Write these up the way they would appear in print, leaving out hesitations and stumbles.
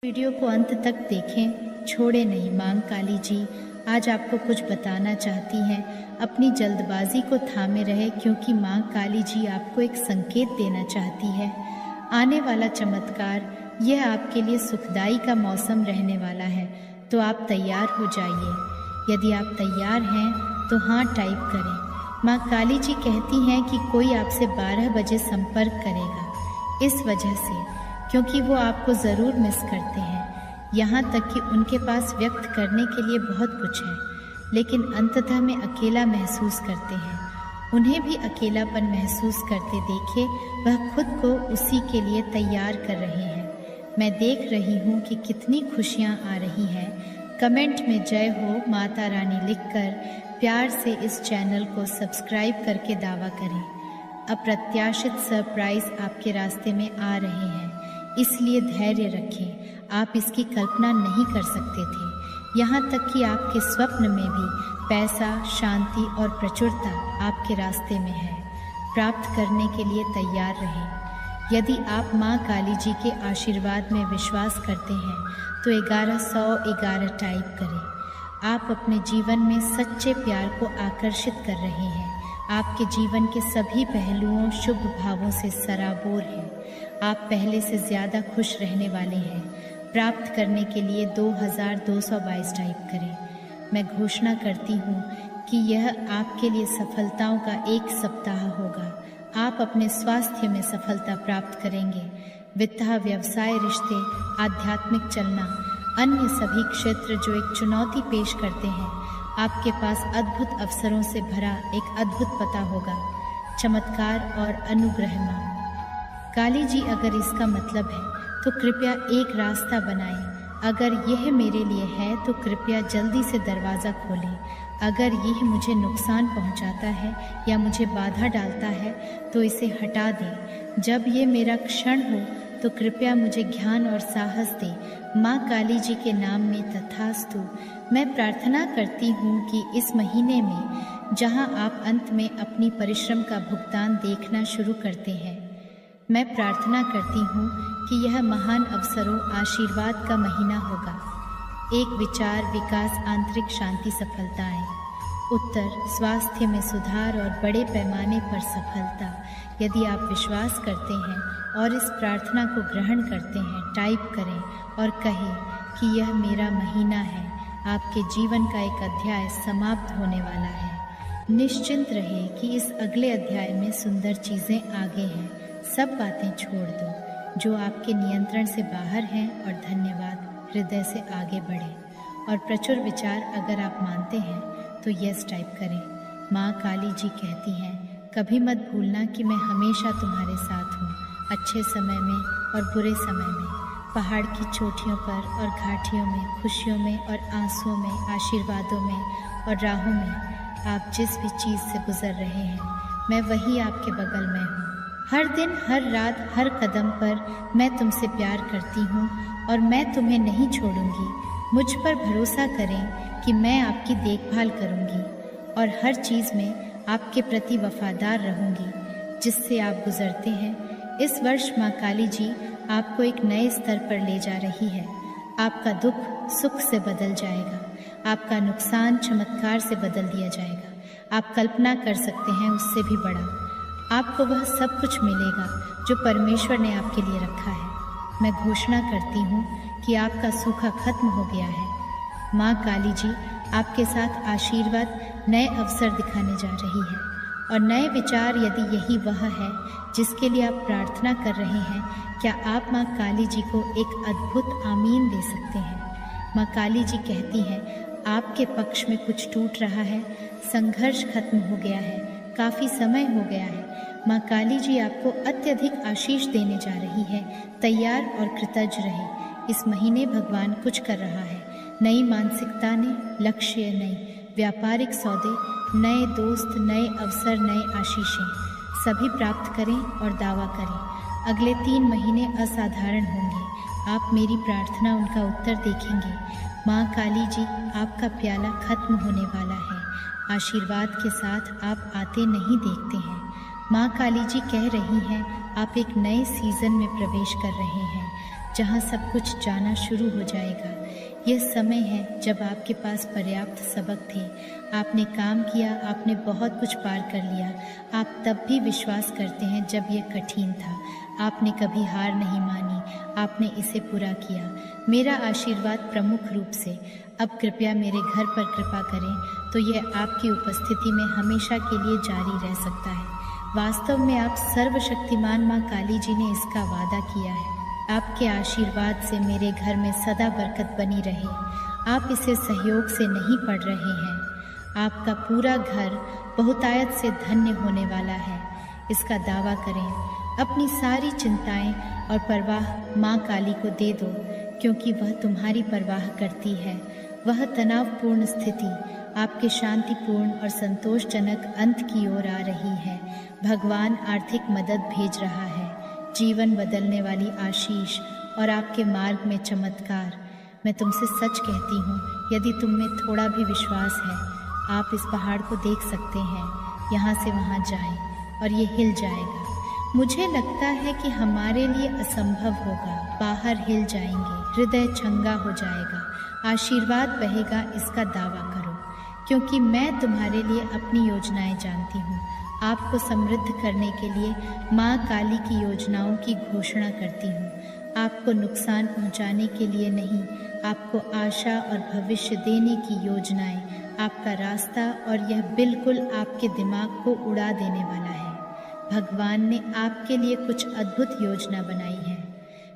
Video को अंत तक देखें, छोड़े नहीं। मां काली जी आज आपको कुछ बताना चाहती हैं। अपनी जल्दबाजी को थामे रहे, क्योंकि मां काली जी आपको एक संकेत देना चाहती है। आने वाला चमत्कार यह आपके लिए सुखदाई का मौसम रहने वाला है, तो आप तैयार हो जाइए। यदि आप तैयार हैं तो हाँ टाइप करें। मां काली जी कहती हैं कि कोई आपसे 12 बजे संपर्क करेगा, इस वजह से क्योंकि वो आपको ज़रूर मिस करते हैं। यहाँ तक कि उनके पास व्यक्त करने के लिए बहुत कुछ है, लेकिन अंततः में अकेला महसूस करते हैं। उन्हें भी अकेलापन महसूस करते देखे वह खुद को उसी के लिए तैयार कर रहे हैं। मैं देख रही हूँ कि कितनी खुशियाँ आ रही हैं। कमेंट में जय हो माता रानी लिखकर प्यार से इस चैनल को सब्सक्राइब करके दावा करें। अप्रत्याशित सरप्राइज आपके रास्ते में आ रहे हैं, इसलिए धैर्य रखें। आप इसकी कल्पना नहीं कर सकते थे। यहाँ तक कि आपके स्वप्न में भी पैसा, शांति और प्रचुरता आपके रास्ते में है। प्राप्त करने के लिए तैयार रहें। यदि आप माँ काली जी के आशीर्वाद में विश्वास करते हैं तो 1111 टाइप करें। आप अपने जीवन में सच्चे प्यार को आकर्षित कर रहे हैं। आपके जीवन के सभी पहलुओं शुभ भावों से सराबोर हैं। आप पहले से ज़्यादा खुश रहने वाले हैं। प्राप्त करने के लिए 2222 टाइप करें। मैं घोषणा करती हूँ कि यह आपके लिए सफलताओं का एक सप्ताह होगा। आप अपने स्वास्थ्य में सफलता प्राप्त करेंगे। वित्त, व्यवसाय, रिश्ते, आध्यात्मिक चलना, अन्य सभी क्षेत्र जो एक चुनौती पेश करते हैं, आपके पास अद्भुत अवसरों से भरा एक अद्भुत पता होगा। चमत्कार और अनुग्रह मां काली जी, अगर इसका मतलब है तो कृपया एक रास्ता बनाएं। अगर यह मेरे लिए है तो कृपया जल्दी से दरवाज़ा खोलें। अगर यह मुझे नुकसान पहुंचाता है या मुझे बाधा डालता है तो इसे हटा दें। जब ये मेरा क्षण हो तो कृपया मुझे ज्ञान और साहस दें। माँ काली जी के नाम में तथास्तु। मैं प्रार्थना करती हूँ कि इस महीने में जहाँ आप अंत में अपनी परिश्रम का भुगतान देखना शुरू करते हैं, मैं प्रार्थना करती हूँ कि यह महान अवसरों आशीर्वाद का महीना होगा। एक विचार, विकास, आंतरिक शांति, सफलताएं। उत्तर, स्वास्थ्य में सुधार और बड़े पैमाने पर सफलता। यदि आप विश्वास करते हैं और इस प्रार्थना को ग्रहण करते हैं, टाइप करें और कहें कि यह मेरा महीना है। आपके जीवन का एक अध्याय समाप्त होने वाला है। निश्चिंत रहे कि इस अगले अध्याय में सुंदर चीज़ें आगे हैं। सब बातें छोड़ दो जो आपके नियंत्रण से बाहर हैं और धन्यवाद हृदय से आगे बढ़ें। और प्रचुर विचार अगर आप मानते हैं तो यस टाइप करें। माँ काली जी कहती हैं, कभी मत भूलना कि मैं हमेशा तुम्हारे साथ हूँ, अच्छे समय में और बुरे समय में, पहाड़ की चोटियों पर और घाटियों में, खुशियों में और आंसुओं में, आशीर्वादों में और राहों में। आप जिस भी चीज़ से गुजर रहे हैं, मैं वही आपके बगल में हूँ। हर दिन, हर रात, हर कदम पर मैं तुमसे प्यार करती हूँ और मैं तुम्हें नहीं छोड़ूंगी। मुझ पर भरोसा करें कि मैं आपकी देखभाल करूँगी और हर चीज़ में आपके प्रति वफादार रहूँगी जिससे आप गुजरते हैं। इस वर्ष माँ काली जी आपको एक नए स्तर पर ले जा रही है। आपका दुख सुख से बदल जाएगा। आपका नुकसान चमत्कार से बदल दिया जाएगा। आप कल्पना कर सकते हैं उससे भी बड़ा। आपको वह सब कुछ मिलेगा जो परमेश्वर ने आपके लिए रखा है। मैं घोषणा करती हूँ कि आपका सूखा खत्म हो गया है। माँ काली जी आपके साथ आशीर्वाद, नए अवसर दिखाने जा रही है और नए विचार। यदि यही वह है जिसके लिए आप प्रार्थना कर रहे हैं, क्या आप माँ काली जी को एक अद्भुत आमीन दे सकते हैं? माँ काली जी कहती हैं, आपके पक्ष में कुछ टूट रहा है, संघर्ष खत्म हो गया है, काफ़ी समय हो गया है। माँ काली जी आपको अत्यधिक आशीष देने जा रही है। तैयार और कृतज्ञ रहे। इस महीने भगवान कुछ कर रहा है। नई मानसिकता ने, लक्ष्य नई, व्यापारिक सौदे, नए दोस्त, नए अवसर, नए आशीषें सभी प्राप्त करें और दावा करें। अगले 3 महीने असाधारण होंगे। आप मेरी प्रार्थना, उनका उत्तर देखेंगे। माँ काली जी आपका प्याला खत्म होने वाला है। आशीर्वाद के साथ आप आते नहीं देखते हैं। माँ काली जी कह रही हैं, आप एक नए सीज़न में प्रवेश कर रहे हैं जहाँ सब कुछ जाना शुरू हो जाएगा। यह समय है जब आपके पास पर्याप्त सबक थे। आपने काम किया, आपने बहुत कुछ पार कर लिया। आप तब भी विश्वास करते हैं जब यह कठिन था। आपने कभी हार नहीं मानी, आपने इसे पूरा किया। मेरा आशीर्वाद प्रमुख रूप से अब कृपया मेरे घर पर कृपा करें, तो यह आपकी उपस्थिति में हमेशा के लिए जारी रह सकता है। वास्तव में आप सर्वशक्तिमान माँ काली जी ने इसका वादा किया है। आपके आशीर्वाद से मेरे घर में सदा बरकत बनी रहे। आप इसे सहयोग से नहीं पढ़ रहे हैं। आपका पूरा घर बहुतायत से धन्य होने वाला है, इसका दावा करें। अपनी सारी चिंताएं और परवाह माँ काली को दे दो, क्योंकि वह तुम्हारी परवाह करती है। वह तनावपूर्ण स्थिति आपके शांतिपूर्ण और संतोषजनक अंत की ओर आ रही है। भगवान आर्थिक मदद भेज रहा है, जीवन बदलने वाली आशीष और आपके मार्ग में चमत्कार। मैं तुमसे सच कहती हूँ, यदि तुम में थोड़ा भी विश्वास है, आप इस पहाड़ को देख सकते हैं। यहाँ से वहाँ जाएं और ये हिल जाएगा। मुझे लगता है कि हमारे लिए असंभव होगा। बाहर हिल जाएंगे, हृदय चंगा हो जाएगा, आशीर्वाद बहेगा, इसका दावा करो, क्योंकि मैं तुम्हारे लिए अपनी योजनाएं जानती हूँ। आपको समृद्ध करने के लिए माँ काली की योजनाओं की घोषणा करती हूँ। आपको नुकसान पहुँचाने के लिए नहीं, आपको आशा और भविष्य देने की योजनाएं, आपका रास्ता, और यह बिल्कुल आपके दिमाग को उड़ा देने वाला है। भगवान ने आपके लिए कुछ अद्भुत योजना बनाई है।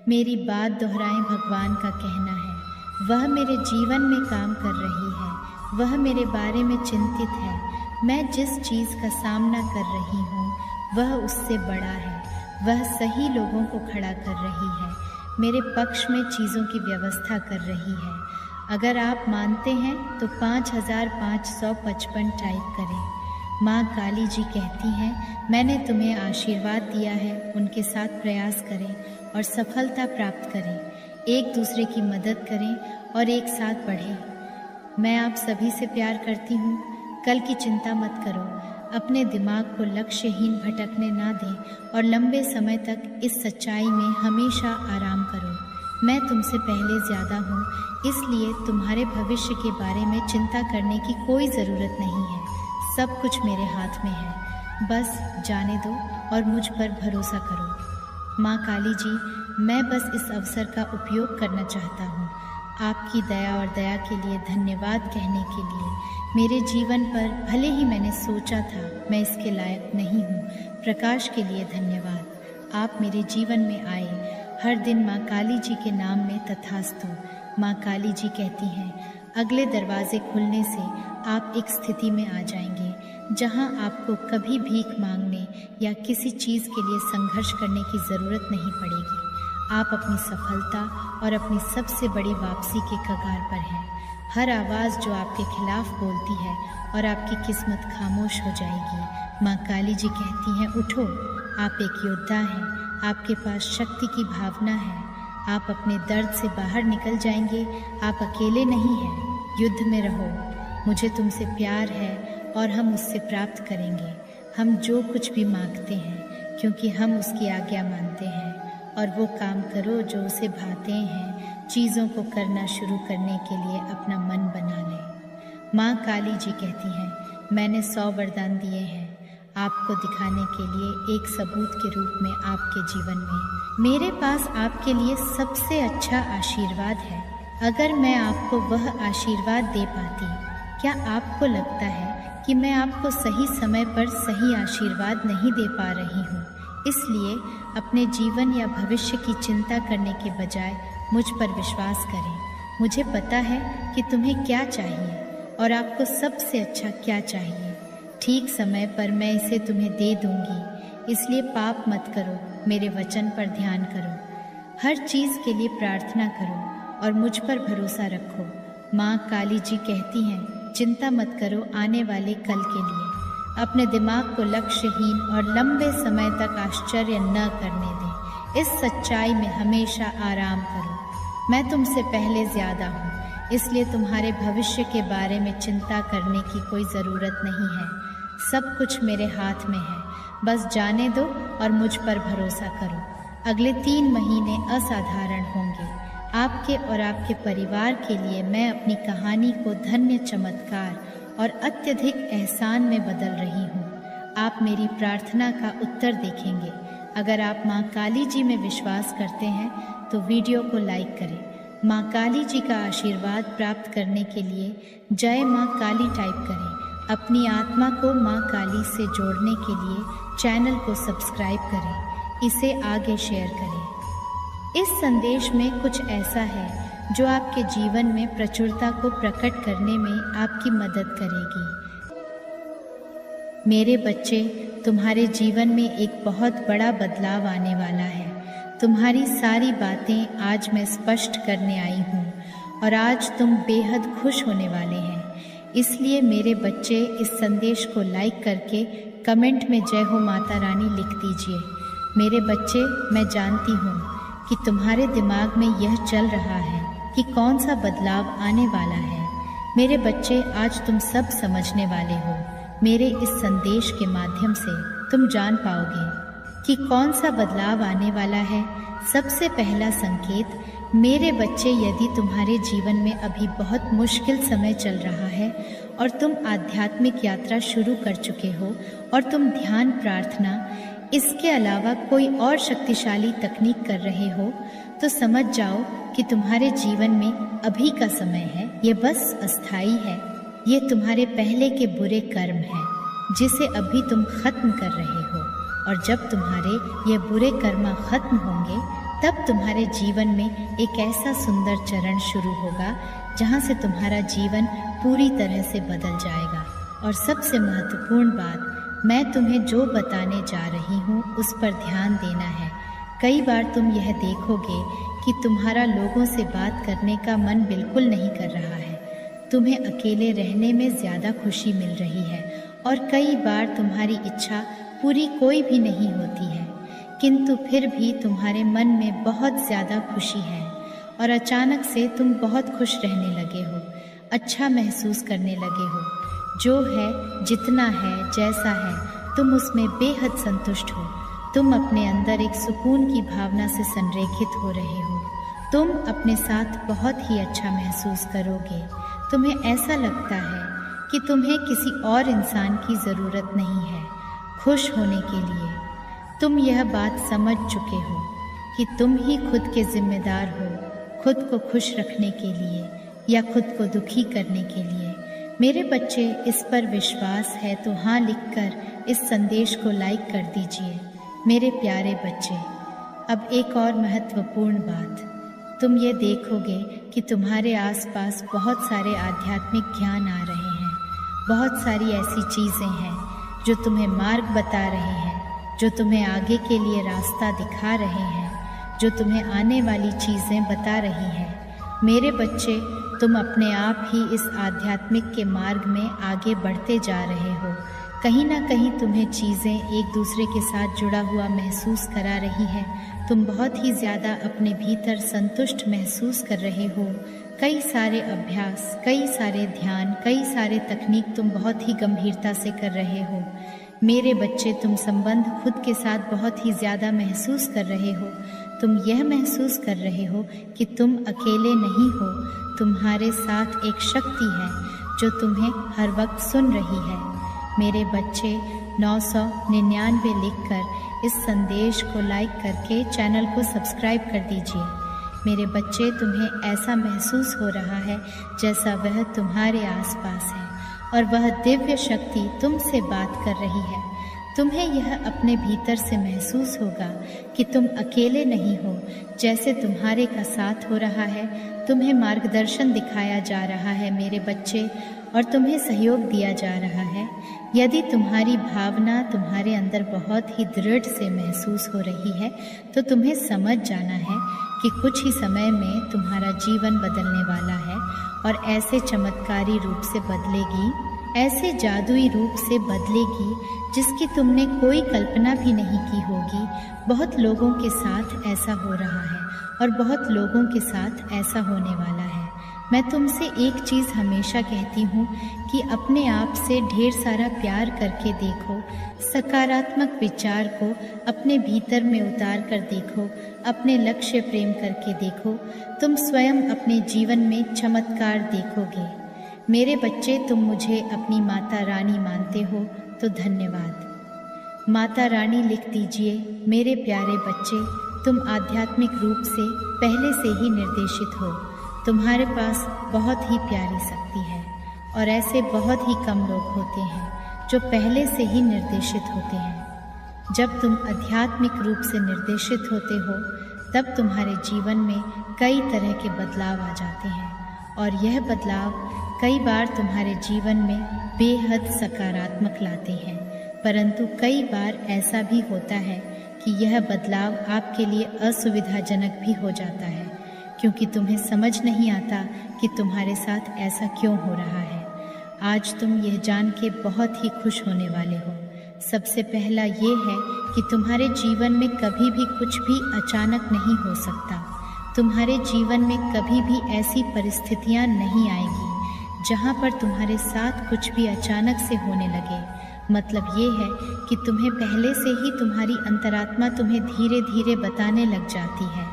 मेरी बात दोहराएं, भगवान का कहना है। वह मेरे जीवन में काम कर रही है, वह मेरे बारे में चिंतित है। मैं जिस चीज़ का सामना कर रही हूँ वह उससे बड़ा है। वह सही लोगों को खड़ा कर रही है, मेरे पक्ष में चीज़ों की व्यवस्था कर रही है। अगर आप मानते हैं तो 5555 टाइप करें। माँ काली जी कहती हैं, मैंने तुम्हें आशीर्वाद दिया है, उनके साथ प्रयास करें और सफलता प्राप्त करें। एक दूसरे की मदद करें और एक साथ बढ़ें। मैं आप सभी से प्यार करती हूँ। कल की चिंता मत करो। अपने दिमाग को लक्ष्यहीन भटकने ना दें और लंबे समय तक इस सच्चाई में हमेशा आराम करो। मैं तुमसे पहले ज़्यादा हूँ, इसलिए तुम्हारे भविष्य के बारे में चिंता करने की कोई ज़रूरत नहीं है। सब कुछ मेरे हाथ में है, बस जाने दो और मुझ पर भरोसा करो। माँ काली जी, मैं बस इस अवसर का उपयोग करना चाहता हूँ, आपकी दया और दया के लिए धन्यवाद कहने के लिए। मेरे जीवन पर भले ही मैंने सोचा था मैं इसके लायक नहीं हूँ, प्रकाश के लिए धन्यवाद। आप मेरे जीवन में आए, हर दिन माँ काली जी के नाम में तथास्तु। माँ काली जी कहती हैं, अगले दरवाजे खुलने से आप एक स्थिति में आ जाएंगे जहाँ आपको कभी भीख मांगने या किसी चीज़ के लिए संघर्ष करने की ज़रूरत नहीं पड़ेगी। आप अपनी सफलता और अपनी सबसे बड़ी वापसी के कगार पर हैं। हर आवाज़ जो आपके खिलाफ बोलती है और आपकी किस्मत खामोश हो जाएगी। माँ काली जी कहती हैं, उठो, आप एक योद्धा हैं, आपके पास शक्ति की भावना है। आप अपने दर्द से बाहर निकल जाएंगे, आप अकेले नहीं हैं। युद्ध में रहो, मुझे तुमसे प्यार है और हम उससे प्राप्त करेंगे। हम जो कुछ भी मांगते हैं, क्योंकि हम उसकी आज्ञा मानते हैं, और वो काम करो जो उसे भाते हैं। चीज़ों को करना शुरू करने के लिए अपना मन बना लें। माँ काली जी कहती हैं, मैंने 100 वरदान दिए हैं आपको दिखाने के लिए, एक सबूत के रूप में आपके जीवन में। मेरे पास आपके लिए सबसे अच्छा आशीर्वाद है। अगर मैं आपको वह आशीर्वाद दे पाती, क्या आपको लगता है कि मैं आपको सही समय पर सही आशीर्वाद नहीं दे पा रही हूँ? इसलिए अपने जीवन या भविष्य की चिंता करने के बजाय मुझ पर विश्वास करें। मुझे पता है कि तुम्हें क्या चाहिए और आपको सबसे अच्छा क्या चाहिए। ठीक समय पर मैं इसे तुम्हें दे दूंगी, इसलिए पाप मत करो, मेरे वचन पर ध्यान करो। हर चीज़ के लिए प्रार्थना करो और मुझ पर भरोसा रखो। माँ काली जी कहती हैं, चिंता मत करो आने वाले कल के लिए। अपने दिमाग को लक्ष्यहीन और लंबे समय तक आश्चर्य न करने दें। इस सच्चाई में हमेशा आराम करो। मैं तुमसे पहले ज़्यादा हूँ, इसलिए तुम्हारे भविष्य के बारे में चिंता करने की कोई ज़रूरत नहीं है। सब कुछ मेरे हाथ में है, बस जाने दो और मुझ पर भरोसा करो। अगले 3 महीने असाधारण होंगे। आपके और आपके परिवार के लिए मैं अपनी कहानी को धन्य, चमत्कार और अत्यधिक एहसान में बदल रही हूँ। आप मेरी प्रार्थना का उत्तर देखेंगे। अगर आप माँ काली जी में विश्वास करते हैं तो वीडियो को लाइक करें। माँ काली जी का आशीर्वाद प्राप्त करने के लिए जय माँ काली टाइप करें। अपनी आत्मा को माँ काली से जोड़ने के लिए चैनल को सब्सक्राइब करें, इसे आगे शेयर करें। इस संदेश में कुछ ऐसा है जो आपके जीवन में प्रचुरता को प्रकट करने में आपकी मदद करेगी। मेरे बच्चे, तुम्हारे जीवन में एक बहुत बड़ा बदलाव आने वाला है। तुम्हारी सारी बातें आज मैं स्पष्ट करने आई हूँ और आज तुम बेहद खुश होने वाले हैं। इसलिए मेरे बच्चे, इस संदेश को लाइक करके कमेंट में जय हो माता रानी लिख दीजिए। मेरे बच्चे, मैं जानती हूँ कि तुम्हारे दिमाग में यह चल रहा है कि कौन सा बदलाव आने वाला है। मेरे बच्चे, आज तुम सब समझने वाले हो। मेरे इस संदेश के माध्यम से तुम जान पाओगे कि कौन सा बदलाव आने वाला है। सबसे पहला संकेत, मेरे बच्चे, यदि तुम्हारे जीवन में अभी बहुत मुश्किल समय चल रहा है और तुम आध्यात्मिक यात्रा शुरू कर चुके हो और तुम ध्यान, प्रार्थना, इसके अलावा कोई और शक्तिशाली तकनीक कर रहे हो, तो समझ जाओ कि तुम्हारे जीवन में अभी का समय है। ये बस अस्थाई है। ये तुम्हारे पहले के बुरे कर्म हैं जिसे अभी तुम खत्म कर रहे हो, और जब तुम्हारे ये बुरे कर्म खत्म होंगे तब तुम्हारे जीवन में एक ऐसा सुंदर चरण शुरू होगा जहाँ से तुम्हारा जीवन पूरी तरह से बदल जाएगा। और सबसे महत्वपूर्ण बात, मैं तुम्हें जो बताने जा रही हूँ उस पर ध्यान देना है। कई बार तुम यह देखोगे कि तुम्हारा लोगों से बात करने का मन बिल्कुल नहीं कर रहा है। तुम्हें अकेले रहने में ज़्यादा खुशी मिल रही है और कई बार तुम्हारी इच्छा पूरी कोई भी नहीं होती है, किंतु फिर भी तुम्हारे मन में बहुत ज़्यादा खुशी है और अचानक से तुम बहुत खुश रहने लगे हो, अच्छा महसूस करने लगे हो। जो है, जितना है, जैसा है, तुम उसमें बेहद संतुष्ट हो। तुम अपने अंदर एक सुकून की भावना से संरेखित हो रहे हो। तुम अपने साथ बहुत ही अच्छा महसूस करोगे। तुम्हें ऐसा लगता है कि तुम्हें किसी और इंसान की ज़रूरत नहीं है खुश होने के लिए। तुम यह बात समझ चुके हो कि तुम ही खुद के जिम्मेदार हो, खुद को खुश रखने के लिए या खुद को दुखी करने के लिए। मेरे बच्चे, इस पर विश्वास है तो हाँ लिखकर इस संदेश को लाइक कर दीजिए। मेरे प्यारे बच्चे, अब एक और महत्वपूर्ण बात, तुम ये देखोगे कि तुम्हारे आसपास बहुत सारे आध्यात्मिक ज्ञान आ रहे हैं। बहुत सारी ऐसी चीज़ें हैं जो तुम्हें मार्ग बता रहे हैं, जो तुम्हें आगे के लिए रास्ता दिखा रहे हैं, जो तुम्हें आने वाली चीज़ें बता रही हैं। मेरे बच्चे, तुम अपने आप ही इस आध्यात्मिक के मार्ग में आगे बढ़ते जा रहे हो। कहीं ना कहीं तुम्हें चीज़ें एक दूसरे के साथ जुड़ा हुआ महसूस करा रही है। तुम बहुत ही ज़्यादा अपने भीतर संतुष्ट महसूस कर रहे हो। कई सारे अभ्यास, कई सारे ध्यान, कई सारे तकनीक तुम बहुत ही गंभीरता से कर रहे हो। मेरे बच्चे, तुम संबंध खुद के साथ बहुत ही ज़्यादा महसूस कर रहे हो। तुम यह महसूस कर रहे हो कि तुम अकेले नहीं हो। तुम्हारे साथ एक शक्ति है जो तुम्हें हर वक्त सुन रही है। मेरे बच्चे, 999 लिखकर इस संदेश को लाइक करके चैनल को सब्सक्राइब कर दीजिए। मेरे बच्चे, तुम्हें ऐसा महसूस हो रहा है जैसा वह तुम्हारे आसपास है और वह दिव्य शक्ति तुमसे बात कर रही है। तुम्हें यह अपने भीतर से महसूस होगा कि तुम अकेले नहीं हो। जैसे तुम्हारे का साथ हो रहा है, तुम्हें मार्गदर्शन दिखाया जा रहा है मेरे बच्चे, और तुम्हें सहयोग दिया जा रहा है। यदि तुम्हारी भावना तुम्हारे अंदर बहुत ही दृढ़ से महसूस हो रही है तो तुम्हें समझ जाना है कि कुछ ही समय में तुम्हारा जीवन बदलने वाला है और ऐसे चमत्कारी रूप से बदलेगी, ऐसे जादुई रूप से बदलेगी जिसकी तुमने कोई कल्पना भी नहीं की होगी। बहुत लोगों के साथ ऐसा हो रहा है और बहुत लोगों के साथ ऐसा होने वाला है। मैं तुमसे एक चीज़ हमेशा कहती हूँ कि अपने आप से ढेर सारा प्यार करके देखो, सकारात्मक विचार को अपने भीतर में उतार कर देखो, अपने लक्ष्य प्रेम करके देखो, तुम स्वयं अपने जीवन में चमत्कार देखोगे। मेरे बच्चे, तुम मुझे अपनी माता रानी मानते हो तो धन्यवाद। माता रानी लिख दीजिए, मेरे प्यारे बच्चे, तुम आध्यात्मिक रूप से पहले से ही निर्देशित हो। तुम्हारे पास बहुत ही प्यारी शक्ति है और ऐसे बहुत ही कम लोग होते हैं जो पहले से ही निर्देशित होते हैं। जब तुम आध्यात्मिक रूप से निर्देशित होते हो तब तुम्हारे जीवन में कई तरह के बदलाव आ जाते हैं और यह बदलाव कई बार तुम्हारे जीवन में बेहद सकारात्मक लाते हैं, परंतु कई बार ऐसा भी होता है कि यह बदलाव आपके लिए असुविधाजनक भी हो जाता है, क्योंकि तुम्हें समझ नहीं आता कि तुम्हारे साथ ऐसा क्यों हो रहा है। आज तुम यह जान के बहुत ही खुश होने वाले हो। सबसे पहला ये है कि तुम्हारे जीवन में कभी भी कुछ भी अचानक नहीं हो सकता। तुम्हारे जीवन में कभी भी ऐसी परिस्थितियां नहीं आएगी जहां पर तुम्हारे साथ कुछ भी अचानक से होने लगे। मतलब ये है कि तुम्हें पहले से ही तुम्हारी अंतरात्मा तुम्हें धीरे धीरे बताने लग जाती है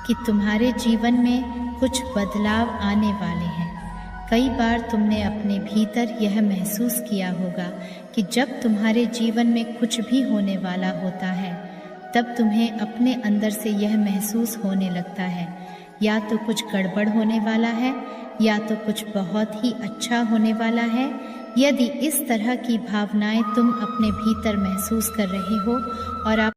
कि तुम्हारे जीवन में कुछ बदलाव आने वाले हैं। कई बार तुमने अपने भीतर यह महसूस किया होगा कि जब तुम्हारे जीवन में कुछ भी होने वाला होता है तब तुम्हें अपने अंदर से यह महसूस होने लगता है या तो कुछ गड़बड़ होने वाला है या तो कुछ बहुत ही अच्छा होने वाला है। यदि इस तरह की भावनाएं तुम अपने भीतर महसूस कर रहे हो और आप